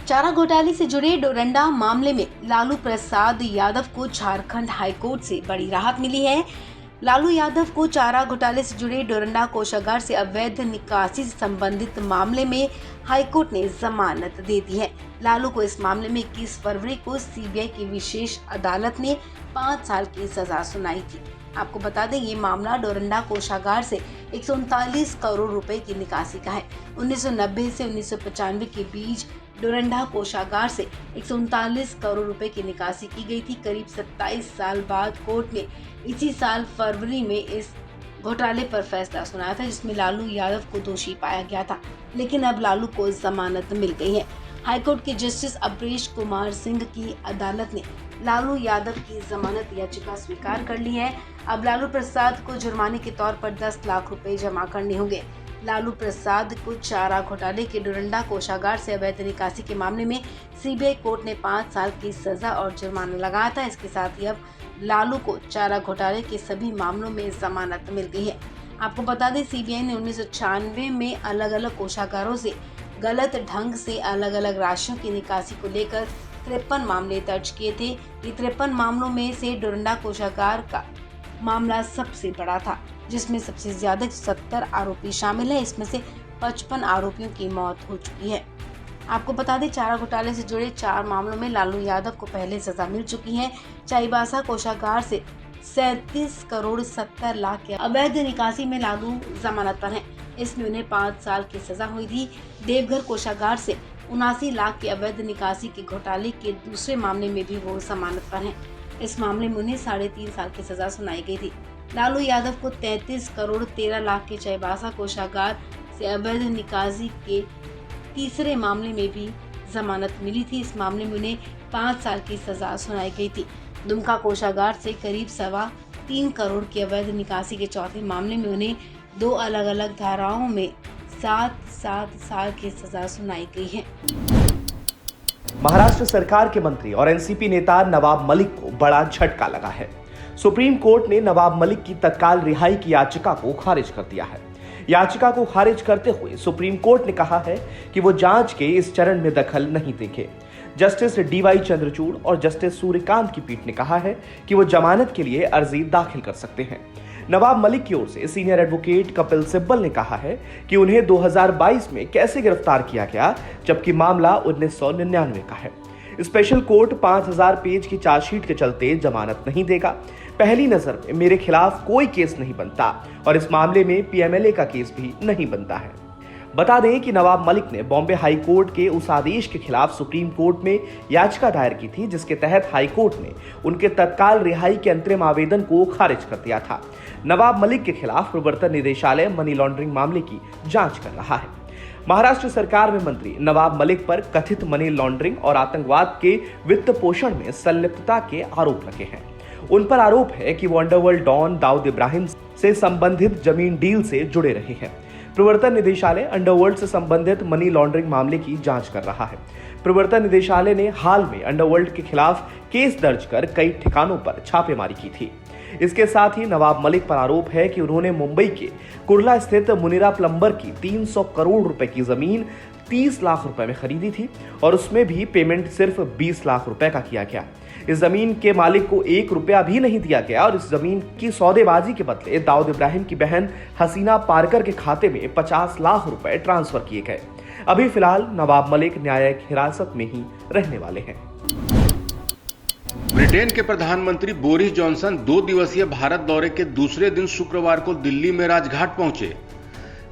चारा घोटाले से जुड़े डोरंडा मामले में लालू प्रसाद यादव को झारखंड हाईकोर्ट से बड़ी राहत मिली है। लालू यादव को चारा घोटाले से जुड़े डोरंडा कोषागार से अवैध निकासी से संबंधित मामले में हाईकोर्ट ने जमानत दे दी है। लालू को इस मामले में 21 फरवरी को सीबीआई की विशेष अदालत ने 5 साल की सजा सुनाई थी। आपको बता दें, ये मामला डोरंडा कोषागार से 139 करोड़ रुपए की निकासी का है। 1990 से 1995 के बीच डोरंडा कोषागार से 139 करोड़ रुपए की निकासी की गई थी। करीब 27 साल बाद कोर्ट ने इसी साल फरवरी में इस घोटाले पर फैसला सुनाया था, जिसमें लालू यादव को दोषी पाया गया था, लेकिन अब लालू को जमानत मिल गई है। हाईकोर्ट के जस्टिस अमरीश कुमार सिंह की अदालत ने लालू यादव की जमानत याचिका स्वीकार कर ली है। अब लालू प्रसाद को जुर्माने के तौर पर 10 लाख रुपए जमा करने होंगे। लालू प्रसाद को चारा घोटाले के डोरंडा कोषागार से अवैध निकासी के मामले में सीबीआई कोर्ट ने 5 साल की सजा और जुर्माना लगाया था। इसके साथ ही अब लालू को चारा घोटाले के सभी मामलों में जमानत मिल गई है। आपको बता दें, सीबीआई ने 1996 में अलग अलग कोषागारों से गलत ढंग से अलग अलग राशियों की निकासी को लेकर 53 मामले दर्ज किए थे। ये 53 मामलों में से डोरंडा कोषागार का मामला सबसे बड़ा था, जिसमें सबसे ज्यादा 70 आरोपी शामिल है। इसमें से 55 आरोपियों की मौत हो चुकी है। आपको बता दें, चारा घोटाले से जुड़े 4 मामलों में लालू यादव को पहले सजा मिल चुकी है। चाईबासा कोषागार से 37 करोड़ 70 लाख के अवैध निकासी में लालू जमानत पर हैं। इसमें उन्हें 5 साल की सजा हुई थी। देवघर कोषागार से 79 लाख के अवैध निकासी के घोटाले के दूसरे मामले में भी वो जमानत पर हैं। इस मामले में उन्हें 3.5 साल की सजा सुनाई गई थी। लालू यादव को 33 करोड़ 13 लाख के चाईबासा कोषागार से अवैध निकासी के तीसरे मामले में भी जमानत मिली थी। इस मामले में उन्हें 5 साल की सजा सुनाई गई थी। दुमका कोषागार से करीब 3.25 करोड़ की अवैध निकासी के चौथे मामले में उन्हें 2 अलग अलग धाराओं में 7 साल की सजा सुनाई गई है। महाराष्ट्र सरकार के मंत्री और एनसीपी नेता नवाब मलिक को बड़ा झटका लगा है। सुप्रीम कोर्ट ने नवाब मलिक की तत्काल रिहाई की याचिका को खारिज कर दिया है। याचिका को खारिज करते हुए सुप्रीम कोर्ट ने कहा है कि वो जांच के इस चरण में दखल नहीं देंगे। जस्टिस डीवाई चंद्रचूड़ और जस्टिस सूर्यकांत की पीठ ने कहा है कि वो जमानत के लिए अर्जी दाखिल कर सकते हैं। नवाब मलिक की ओर से सीनियर एडवोकेट कपिल सिब्बल ने कहा है कि उन्हें 2022 में कैसे गिरफ्तार किया गया, जबकि मामला 1999 का है। स्पेशल कोर्ट 5000 पेज की चार्जशीट के चलते जमानत नहीं देगा। पहली नजर में मेरे खिलाफ कोई केस नहीं बनता और इस मामले में पीएमएलए का केस भी नहीं बनता है। बता दें कि नवाब मलिक ने बॉम्बे हाई कोर्ट के उस आदेश के खिलाफ सुप्रीम कोर्ट में याचिका दायर की थी, जिसके तहत हाई कोर्ट ने उनके तत्काल रिहाई के अंतरिम आवेदन को खारिज कर दिया था। नवाब मलिक के खिलाफ प्रवर्तन निदेशालय मनी लॉन्ड्रिंग मामले की जांच कर रहा है। महाराष्ट्र सरकार में मंत्री नवाब मलिक पर कथित मनी लॉन्ड्रिंग और आतंकवाद के वित्त पोषण में संलिप्तता के आरोप लगे हैं। उन पर आरोप है कि वो अंडरवर्ल्ड डॉन दाऊद इब्राहिम से संबंधित जमीन डील से जुड़े रहे हैं। प्रवर्तन निदेशालय अंडरवर्ल्ड से संबंधित मनी लॉन्ड्रिंग मामले की जांच कर रहा है। प्रवर्तन निदेशालय ने हाल में अंडरवर्ल्ड के खिलाफ केस दर्ज कर कई ठिकानों पर छापेमारी की थी। इसके साथ ही नवाब मलिक पर आरोप है कि उन्होंने मुंबई के कुर्ला स्थित मुनीरा प्लम्बर की 300 करोड़ रुपए की जमीन 30 लाख रुपए में खरीदी थी और उसमें भी पेमेंट सिर्फ 20 लाख रुपए का किया गया। इस जमीन के मालिक को 1 रुपया भी नहीं दिया गया और इस जमीन की सौदेबाजी के बदले दाऊद इब्राहिम की बहन हसीना पारकर के खाते में 50 लाख रुपए ट्रांसफर किए गए। अभी फिलहाल नवाब मलिक न्यायिक हिरासत में ही रहने वाले हैं। ब्रिटेन के प्रधानमंत्री बोरिस जॉनसन 2 दिवसीय भारत दौरे के दूसरे दिन शुक्रवार को दिल्ली में राजघाट पहुंचे,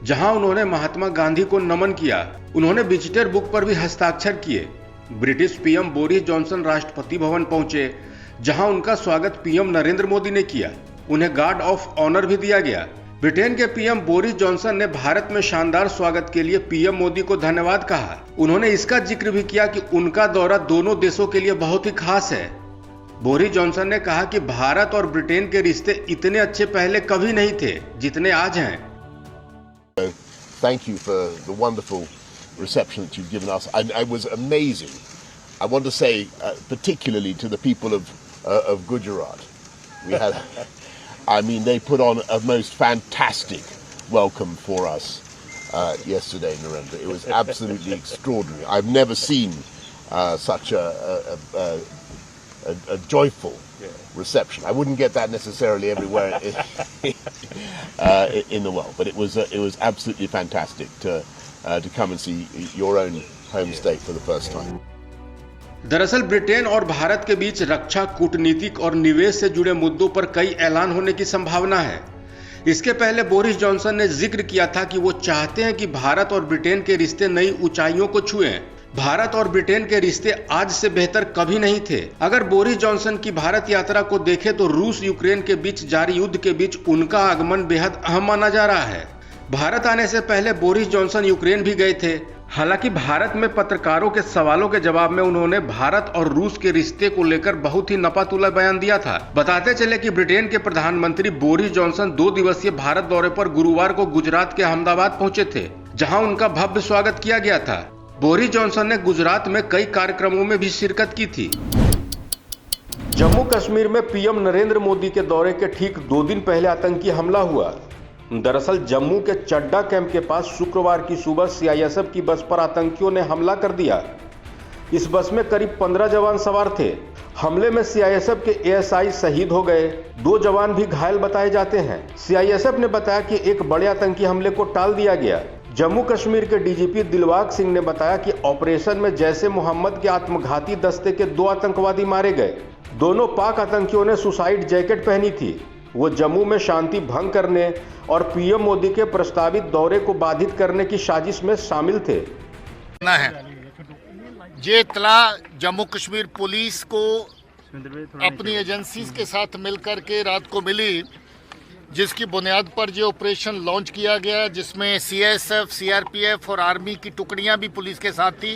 जहां उन्होंने महात्मा गांधी को नमन किया। उन्होंने विजिटर बुक पर भी हस्ताक्षर किए। British PM Boris Johnson Rashtrapati Bhavan पहुंचे, जहां उनका स्वागत पीएम नरेंद्र मोदी ने किया। उन्हें गार्ड ऑफ ऑनर भी दिया गया। ब्रिटेन के पीएम बोरिस जॉनसन ने भारत में शानदार स्वागत के लिए पीएम मोदी को धन्यवाद कहा। उन्होंने इसका जिक्र भी किया कि उनका दौरा दोनों देशों के लिए बहुत ही खास है। बोरिस जॉनसन ने कहा कि भारत और ब्रिटेन के रिश्ते इतने अच्छे पहले कभी नहीं थे जितने आज हैं। Thank you for the wonderful reception that you've given us. I was amazing. I want to say particularly to the people of Gujarat. We had, I mean, they put on a most fantastic welcome for us yesterday, Narendra. It was absolutely extraordinary. I've never seen such a joyful reception. I wouldn't get that necessarily everywhere in the world, but it was absolutely fantastic to come and see your own home state for the first time. दरअसल Britain और भारत के बीच रक्षा, कूटनीतिक और निवेश से जुड़े मुद्दों पर कई ऐलान होने की संभावना है। इसके पहले बोरिस जॉनसन ने जिक्र किया था कि वो चाहते हैं कि भारत और ब्रिटेन के रिश्ते नई ऊंचाइयों को छुएं। भारत और ब्रिटेन के रिश्ते आज से बेहतर कभी नहीं थे। अगर बोरिस जॉनसन की भारत यात्रा को देखें तो रूस यूक्रेन के बीच जारी युद्ध के बीच उनका आगमन बेहद अहम माना जा रहा है। भारत आने से पहले बोरिस जॉनसन यूक्रेन भी गए थे। हालांकि भारत में पत्रकारों के सवालों के जवाब में उन्होंने भारत और रूस के रिश्ते को लेकर बहुत ही नपातुला बयान दिया था। बताते चले कि ब्रिटेन के प्रधानमंत्री बोरिस जॉनसन 2 दिवसीय भारत दौरे पर गुरुवार को गुजरात के अहमदाबाद पहुंचे थे, जहां उनका भव्य स्वागत किया गया था। बोरिस जॉनसन ने गुजरात में कई कार्यक्रमों में भी शिरकत की थी। जम्मू कश्मीर में पीएम नरेंद्र मोदी के दौरे के ठीक 2 दिन पहले आतंकी हमला हुआ। दरअसल जम्मू के चड्डा कैंप के पास शुक्रवार की सुबह सीआईएसएफ की बस पर आतंकियों ने हमला कर दिया। इस बस में करीब 15 जवान सवार थे। हमले में सीआईएसएफ के एएसआई शहीद हो गए, 2 जवान भी घायल बताए जाते हैं। सीआईएसएफ ने बताया कि एक बड़े आतंकी हमले को टाल दिया गया। जम्मू कश्मीर के डीजीपी दिलबाग सिंह ने बताया कि ऑपरेशन में जैश ए मोहम्मद के आत्मघाती दस्ते के 2 आतंकवादी मारे गए। दोनों पाक आतंकियों ने सुसाइड जैकेट पहनी थी। वो जम्मू में शांति भंग करने और पीएम मोदी के प्रस्तावित दौरे को बाधित करने की साजिश में शामिल थे। ये इत्तला जम्मू कश्मीर पुलिस को अपनी एजेंसीज के साथ मिलकर के रात को मिली, जिसकी बुनियाद पर जो ऑपरेशन लॉन्च किया गया, जिसमें सीएसएफ, सीआरपीएफ और आर्मी की टुकड़ियां भी पुलिस के साथ थी।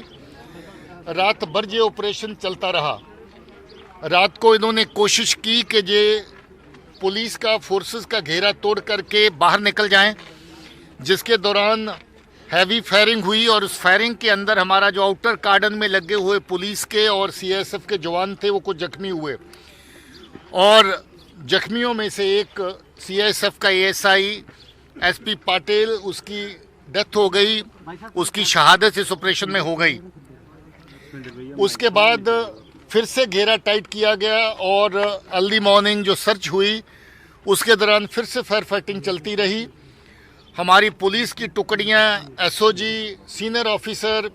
रात भर ये ऑपरेशन चलता रहा। रात को इन्होंने कोशिश की कि ये पुलिस का फोर्सेस का घेरा तोड़ करके बाहर निकल जाएं, जिसके दौरान हैवी फायरिंग हुई और उस फायरिंग के अंदर हमारा जो आउटर कार्डन में लगे हुए पुलिस के और सीएसएफ के जवान थे वो कुछ जख्मी हुए और जख्मियों में से एक सीएसएफ का एएसआई एसपी पाटिल, उसकी डेथ हो गई, उसकी शहादत इस ऑपरेशन में हो गई। उसके बाद फिर से घेरा टाइट किया गया और अर्ली मॉर्निंग जो सर्च हुई उसके दौरान फिर से फायर फाइटिंग चलती रही। हमारी पुलिस की टुकड़ियां, एसओजी, सीनियर ऑफिसर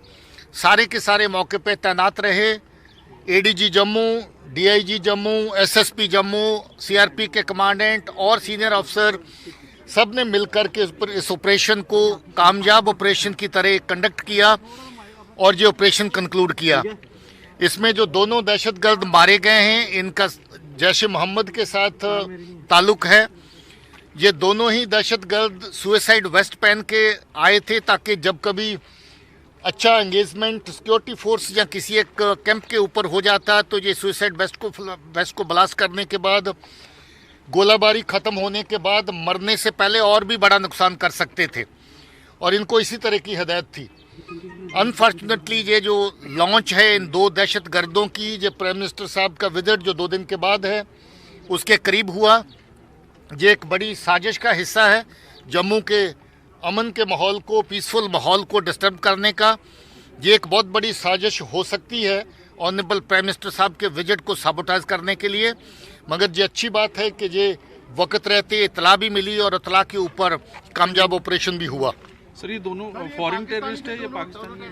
सारे के सारे मौके पे तैनात रहे। ADG Jammu, DIG Jammu, SSP Jammu, CRP के कमांडेंट और सीनियर अफसर सब ने मिलकर के इस ऑपरेशन को कामयाब ऑपरेशन की तरह कंडक्ट किया और ये ऑपरेशन कंक्लूड किया। इसमें जो दोनों दहशतगर्द मारे गए हैं, इनका जैश ए मोहम्मद के साथ ताल्लुक है। ये दोनों ही दहशतगर्द सुसाइड वेस्ट पहन के आए थे ताकि जब कभी अच्छा एंगेजमेंट सिक्योरिटी फोर्स या किसी एक कैंप के ऊपर हो जाता तो ये सुसाइड वेस्ट को ब्लास्ट करने के बाद, गोलाबारी ख़त्म होने के बाद मरने से पहले और भी बड़ा नुकसान कर सकते थे और इनको इसी तरह की हिदायत थी। अनफॉर्चुनेटली ये जो लॉन्च है इन 2 दहशतगर्दों की, ये प्राइम मिनिस्टर साहब का विजिट जो 2 दिन के बाद है उसके करीब हुआ। ये एक बड़ी साजिश का हिस्सा है जम्मू के अमन के माहौल को, पीसफुल माहौल को डिस्टर्ब करने का। ये एक बहुत बड़ी साजिश हो सकती है ऑनरेबल प्राइम मिनिस्टर साहब के विजिट को साबोटाइज करने के लिए, मगर ये अच्छी बात है कि ये वक्त रहते इतला भी मिली और इतला के ऊपर कामयाब ऑपरेशन भी हुआ। सर, ये दोनों फॉरेन टेररिस्ट है या पाकिस्तानी है?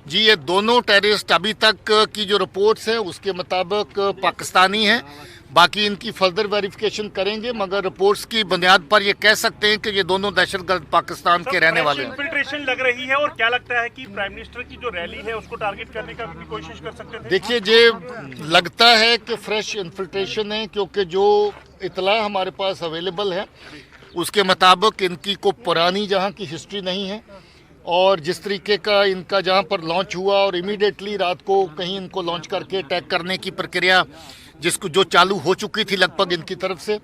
जी, ये दोनों टेररिस्ट अभी तक की जो रिपोर्ट्स हैं उसके मुताबिक पाकिस्तानी हैं। बाकी इनकी फर्दर वेरिफिकेशन करेंगे, मगर रिपोर्ट्स की बुनियाद पर ये कह सकते हैं कि ये दोनों दहशतगर्द पाकिस्तान के रहने वाले हैं। इन्फिल्ट्रेशन लग रही है और क्या लगता है कि प्राइम मिनिस्टर की जो रैली है उसको टारगेट करने का भी कोशिश कर सकते थे? देखिए, ये लगता है कि फ्रेश इन्फिल्ट्रेशन है, क्योंकि जो इतला हमारे पास अवेलेबल है उसके मुताबिक इनकी को पुरानी जहाँ की हिस्ट्री नहीं है और जिस तरीके का इनका जहाँ पर लॉन्च हुआ और इमीडिएटली रात को कहीं इनको लॉन्च करके अटैक करने की प्रक्रिया जिसको जो चालू हो चुकी थी लगभग इनकी तरफ से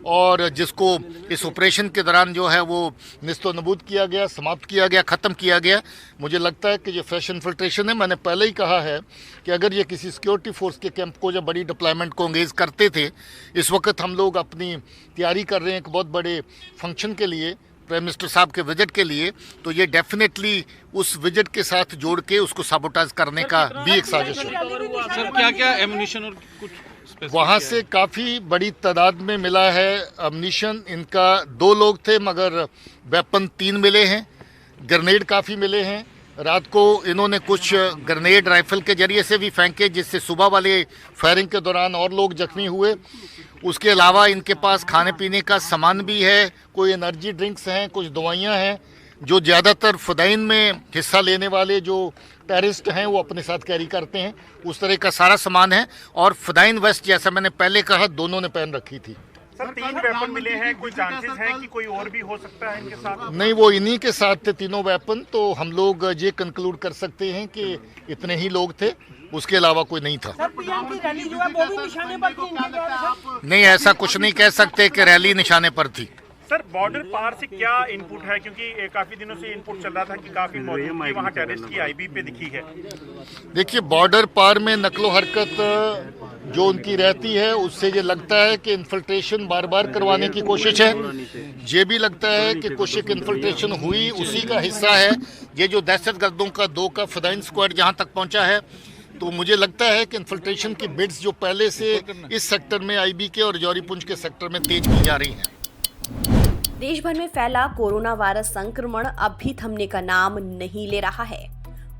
और जिसको इस ऑपरेशन के दौरान जो है वो निस्तो नबूद किया गया, समाप्त किया गया, ख़त्म किया गया। मुझे लगता है कि ये फ्रेश इन्फिल्ट्रेशन है। मैंने पहले ही कहा है कि अगर ये किसी सिक्योरिटी फोर्स के कैंप को या बड़ी डिप्लॉयमेंट को एंगेज करते थे, इस वक्त हम लोग अपनी तैयारी कर रहे हैं एक बहुत बड़े फंक्शन के लिए प्राइम मिनिस्टर साहब के विजिट के लिए, तो ये डेफिनेटली उस विजिट के साथ जोड़ के उसको साबोटाज करने का भी एक साजिश है। सर क्या क्या एमुनिशन और कुछ specific वहाँ क्या से काफ़ी बड़ी तादाद में मिला है अम्निशन। इनका 2 लोग थे मगर वेपन 3 मिले हैं, ग्रेनेड काफ़ी मिले हैं। रात को इन्होंने कुछ ग्रेनेड राइफल के जरिए से भी फेंके, जिससे सुबह वाले फायरिंग के दौरान और लोग जख्मी हुए। उसके अलावा इनके पास खाने पीने का सामान भी है, कोई एनर्जी ड्रिंक्स हैं, कुछ दवाइयाँ हैं, जो ज़्यादातर फदाइन में हिस्सा लेने वाले जो टेररिस्ट हैं वो अपने साथ कैरी करते हैं, उस तरह का सारा सामान है। और फदाइन वेस्ट, जैसा मैंने पहले कहा, दोनों ने पहन रखी थी। सर 3 वेपन मिले हैं, कोई चांसेस है कि कोई और भी हो सकता है इनके साथ? नहीं, वो इन्हीं के साथ थे तीनों वेपन, तो हम लोग ये कंक्लूड कर सकते हैं कि इतने ही लोग थे, उसके अलावा कोई नहीं था। नहीं, ऐसा कुछ नहीं कह सकते कि रैली निशाने पर थी। सर बॉर्डर पार से क्या इनपुट है, क्योंकि काफी दिनों से इनपुट चल रहा था कि काफी मौजूदगी वहाँ टेररिस्ट की आईबी पे दिखी है। देखिए, बॉर्डर पार में नकलो हरकत जो उनकी रहती है, उससे ये लगता है कि इन्फिल्ट्रेशन बार बार करवाने की कोशिश है। ये भी लगता है कि कुछ एक इन्फिल्ट्रेशन हुई, उसी का हिस्सा है ये जो दहशतगर्दों का 2 का फदाइन स्क्वाड जहाँ तक पहुँचा है। तो मुझे लगता है कि इन्फिल्ट्रेशन की बिड्स जो पहले से इस सेक्टर में आईबी के और जौहरीपुंज के सेक्टर में तेज की जा रही हैं। देश भर में फैला कोरोना वायरस संक्रमण अब भी थमने का नाम नहीं ले रहा है।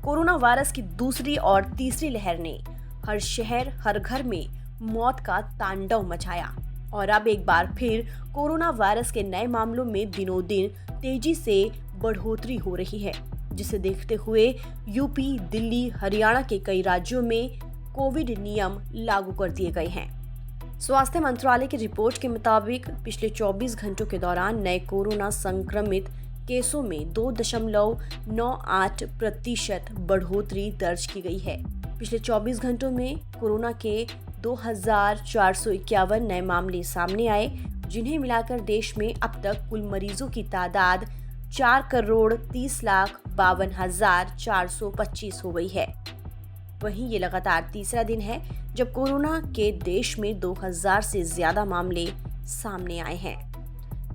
कोरोना वायरस की दूसरी और तीसरी लहर ने हर शहर, हर घर में मौत का तांडव मचाया और अब एक बार फिर कोरोना वायरस के नए मामलों में दिनों दिन तेजी से बढ़ोतरी हो रही है, जिसे देखते हुए यूपी, दिल्ली, हरियाणा के कई राज्यों में कोविड नियम लागू कर दिए गए हैं। स्वास्थ्य मंत्रालय की रिपोर्ट के मुताबिक पिछले 24 घंटों के दौरान नए कोरोना संक्रमित केसों में 2.98% बढ़ोतरी दर्ज की गई है। पिछले 24 घंटों में कोरोना के 2451 नए मामले सामने आए, जिन्हें मिलाकर देश में अब तक कुल मरीजों की तादाद 4,30,52,425 हो गई है। वहीं ये लगातार तीसरा दिन है जब कोरोना के देश में 2000 से ज्यादा मामले सामने आए हैं।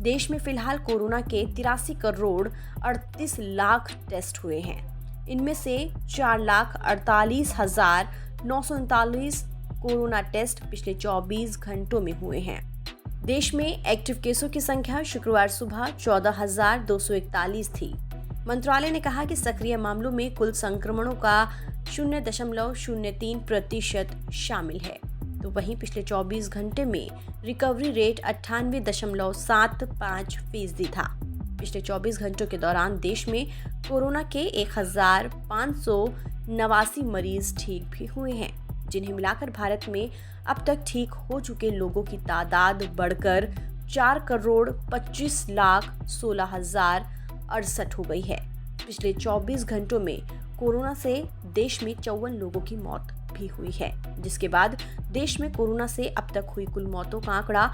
देश में फिलहाल कोरोना के 83,38,00,000 टेस्ट हुए हैं। इनमें से 4,48,939 कोरोना टेस्ट पिछले 24 घंटों में हुए हैं। देश में एक्टिव केसों की संख्या शुक्रवार सुबह 14,241 थी। मंत्रालय ने कहा कि सक्रिय मामलों में कुल संक्रमणों का 0.03% शामिल है। तो वहीं पिछले 24 घंटे में रिकवरी रेट 98.75% था। पिछले 24 घंटों के दौरान देश में कोरोना के 1,589 मरीज ठीक भी हुए हैं, जिन्हें मिलाकर भारत में अब तक ठीक हो चुके लोगों की तादाद बढ़कर 4,25,16,068 हो गई है। पिछले 24 घंटों में कोरोना से देश में 54 लोगों की मौत भी हुई है, जिसके बाद देश में कोरोना से अब तक हुई कुल मौतों का आंकड़ा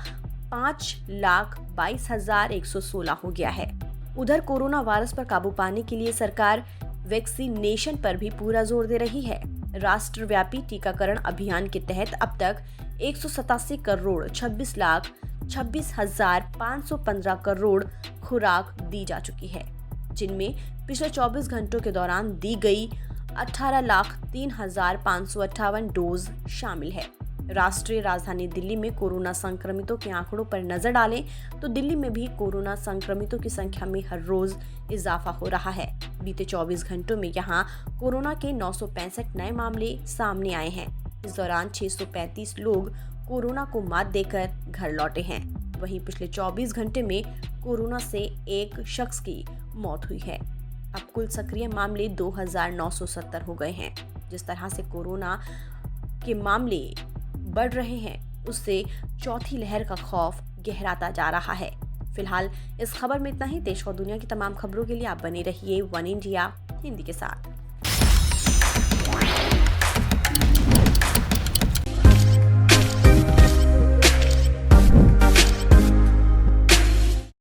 5,22,116 हो गया है। उधर कोरोना वायरस पर काबू पाने के लिए सरकार वैक्सीनेशन पर भी पूरा जोर दे रही है। राष्ट्रव्यापी टीकाकरण अभियान के तहत अब तक 187,26,26,515 करोड़ खुराक दी जा चुकी है, जिनमें पिछले 24 घंटों के दौरान दी गई 18,03,558 डोज शामिल है। राष्ट्रीय राजधानी दिल्ली में कोरोना संक्रमितों के आंकड़ों पर नजर डालें तो दिल्ली में भी कोरोना संक्रमितों की संख्या में हर रोज इजाफा हो रहा है। बीते 24 घंटों में यहां कोरोना के 965 नए मामले सामने आए हैं। इस दौरान 635 लोग कोरोना को मात देकर घर लौटे हैं। वहीं पिछले 24 घंटे में कोरोना से एक शख्स की मौत हुई है। अब कुल सक्रिय मामले 2,970 हो गए हैं। जिस तरह से कोरोना के मामले बढ़ रहे हैं, उससे चौथी लहर का खौफ गहराता जा रहा है। फिलहाल इस खबर में इतना ही। देश और दुनिया की तमाम खबरों के लिए आप बने रहिए वन इंडिया हिंदी के साथ।